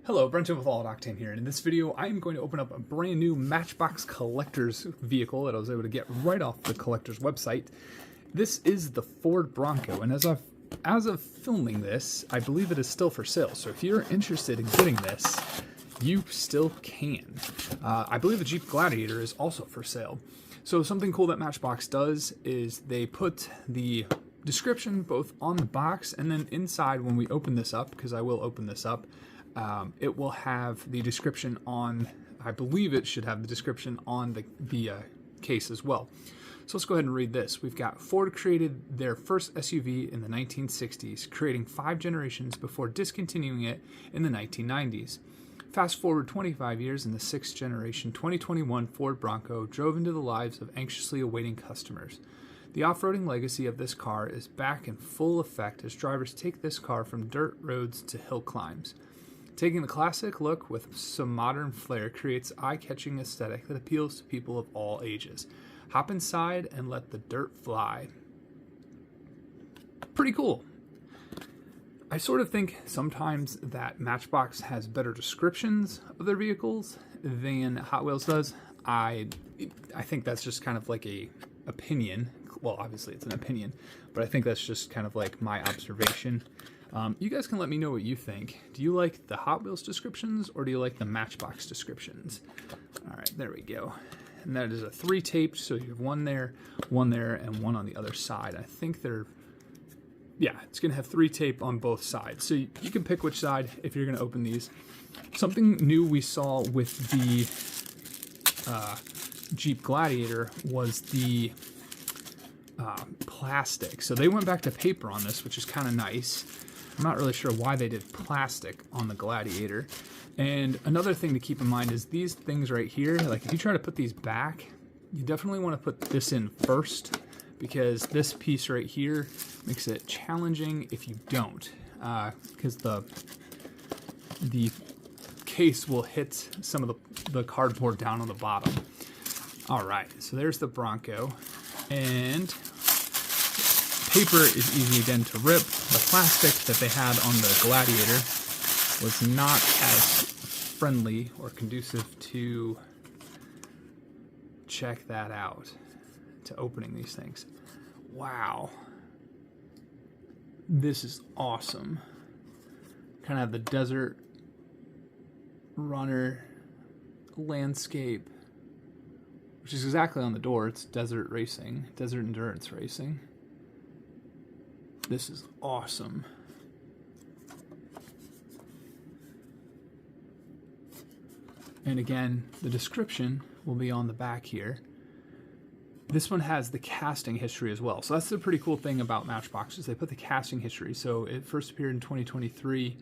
Hello, Brenton with All Octane here, and in this video I am going to open up a brand new Matchbox Collectors vehicle that I was able to get right off the Collectors website. This is the Ford Bronco, and as of filming this, I believe it is still for sale, so if you're interested in getting this, you still can. I believe the Jeep Gladiator is also for sale. So something cool that Matchbox does is they put the description both on the box and then inside when we open this up, because I will open this up, it will have the description on, I believe it should have the description on the case as well. So let's go ahead and read this. We've got Ford created their first SUV in the 1960s, creating 5 generations before discontinuing it in the 1990s. Fast forward 25 years and the 6th generation 2021 Ford Bronco drove into the lives of anxiously awaiting customers. The off-roading legacy of this car is back in full effect as drivers take this car from dirt roads to hill climbs. Taking the classic look with some modern flair creates an eye-catching aesthetic that appeals to people of all ages. Hop inside and let the dirt fly. Pretty cool. I sort of think sometimes that Matchbox has better descriptions of their vehicles than Hot Wheels does. I think that's just kind of like a opinion. Well, obviously it's an opinion, but I think that's just kind of like my observation. You guys can let me know what you think. Do you like the Hot Wheels descriptions or do you like the Matchbox descriptions? All right, there we go. And that is a 3 taped, so you have one there, and one on the other side. I think they're, yeah, it's gonna have 3 tape on both sides. So you can pick which side if you're gonna open these. Something new we saw with the Jeep Gladiator was the plastic. So they went back to paper on this, which is kind of nice. I'm not really sure why they did plastic on the Gladiator. And another thing to keep in mind is these things right here, like if you try to put these back, you definitely want to put this in first, because this piece right here makes it challenging if you don't, because the case will hit some of the cardboard down on the bottom. All right, so there's the Bronco, and paper is easy again to rip. The plastic that they had on the Gladiator was not as friendly or conducive to, check that out, to opening these things. Wow. This is awesome. Kind of have the desert runner landscape, which is exactly on the door. It's desert racing, desert endurance racing. This is awesome. And again, the description will be on the back here. This one has the casting history as well. So that's the pretty cool thing about Matchbox is they put the casting history. So it first appeared in 2023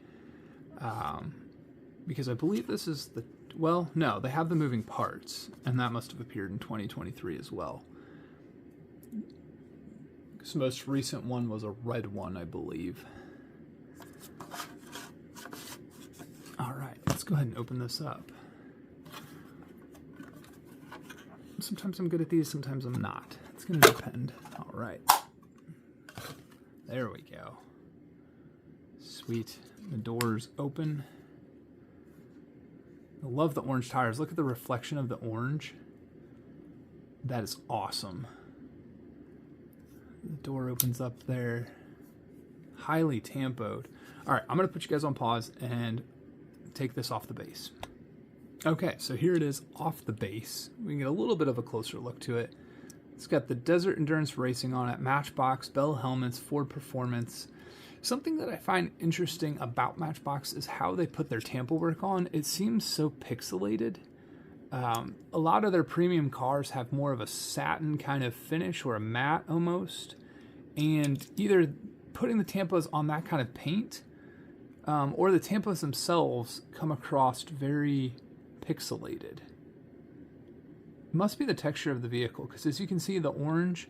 because I believe this is the, well, no, they have the moving parts, and that must have appeared in 2023 as well. This most recent one was a red one, I believe. All right, let's go ahead and open this up. Sometimes I'm good at these, sometimes I'm not. It's going to depend. All right. There we go. Sweet. The doors open. I love the orange tires. Look at the reflection of the orange. That is awesome. The door opens up there. Highly tempoed. All right, I'm going to put you guys on pause and take this off the base. Okay, so here it is off the base. We can get a little bit of a closer look to it. It's got the Desert Endurance Racing on it, Matchbox, Bell helmets, Ford Performance. Something that I find interesting about Matchbox is how they put their tampo work on. It seems so pixelated. A lot of their premium cars have more of a satin kind of finish or a matte almost. And either putting the tampos on that kind of paint or the tampos themselves come across very pixelated. It must be the texture of the vehicle, because as you can see, the orange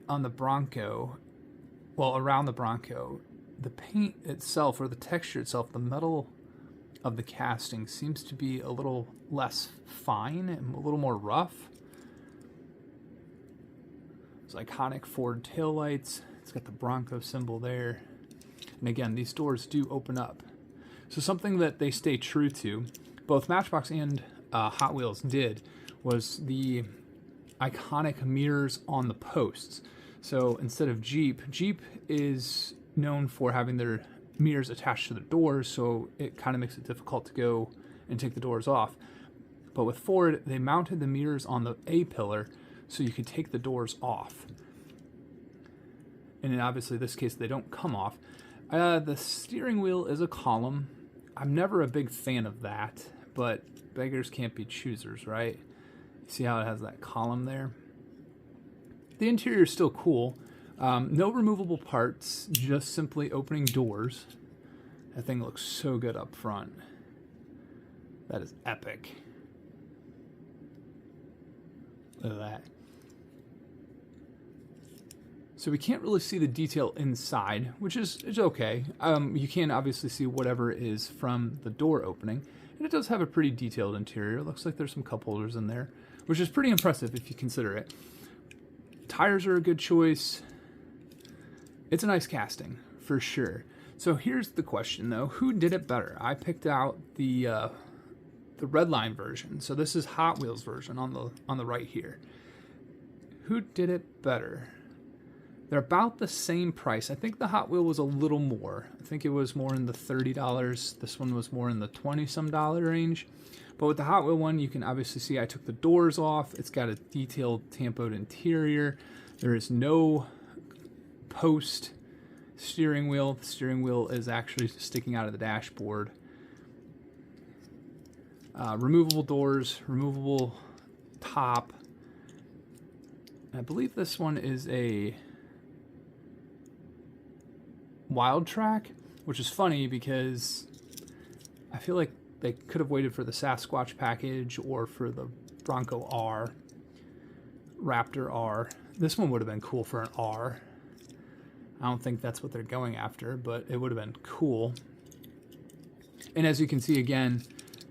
on the Bronco, well, around the Bronco, the paint itself, or the texture itself, the metal of the casting seems to be a little less fine and a little more rough. Those iconic Ford taillights. It's got the Bronco symbol there. And again, these doors do open up. So something that they stay true to, both Matchbox and Hot Wheels did, was the iconic mirrors on the posts. So instead of Jeep is known for having their mirrors attached to the doors, so it kind of makes it difficult to go and take the doors off. But with Ford, they mounted the mirrors on the A-pillar so you could take the doors off. And in obviously this case, they don't come off. The steering wheel is a column. I'm never a big fan of that, but beggars can't be choosers, right? See how it has that column there? The interior is still cool. No removable parts, just simply opening doors. That thing looks so good up front. That is epic. Look at that. So we can't really see the detail inside, which is okay. You can obviously see whatever is from the door opening. And it does have a pretty detailed interior. It looks like there's some cup holders in there, which is pretty impressive if you consider it. Tires are a good choice. It's a nice casting, for sure. So here's the question, though. Who did it better? I picked out the red line version. So this is Hot Wheels version on the right here. Who did it better? They're about the same price. I think the Hot Wheel was a little more. I think it was more in the $30. This one was more in the $20-some range. But with the Hot Wheel one, you can obviously see I took the doors off. It's got a detailed tampoed interior. There is no post steering wheel. The steering wheel is actually sticking out of the dashboard. Removable doors, removable top. I believe this one is a Wild Track, which is funny because I feel like they could have waited for the Sasquatch package or for the Bronco R, Raptor R. This one would have been cool for an R. I don't think that's what they're going after, but it would have been cool. And as you can see again,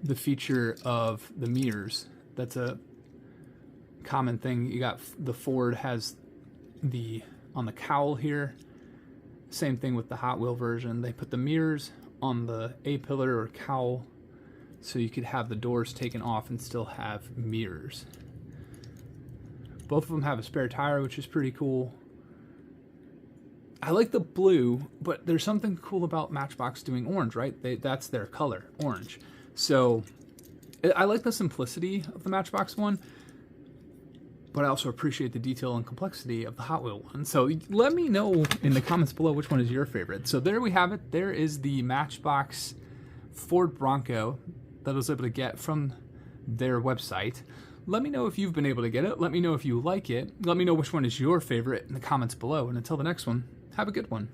the feature of the mirrors, that's a common thing. You got the Ford has on the cowl here. Same thing with the Hot Wheel version. They put the mirrors on the A-pillar or cowl so you could have the doors taken off and still have mirrors. Both of them have a spare tire, which is pretty cool. I like the blue, but there's something cool about Matchbox doing orange, right? That's their color, orange. So I like the simplicity of the Matchbox one, but I also appreciate the detail and complexity of the Hot Wheel one. So let me know in the comments below which one is your favorite. So there we have it. There is the Matchbox Ford Bronco that I was able to get from their website. Let me know if you've been able to get it. Let me know if you like it. Let me know which one is your favorite in the comments below. And until the next one, have a good one.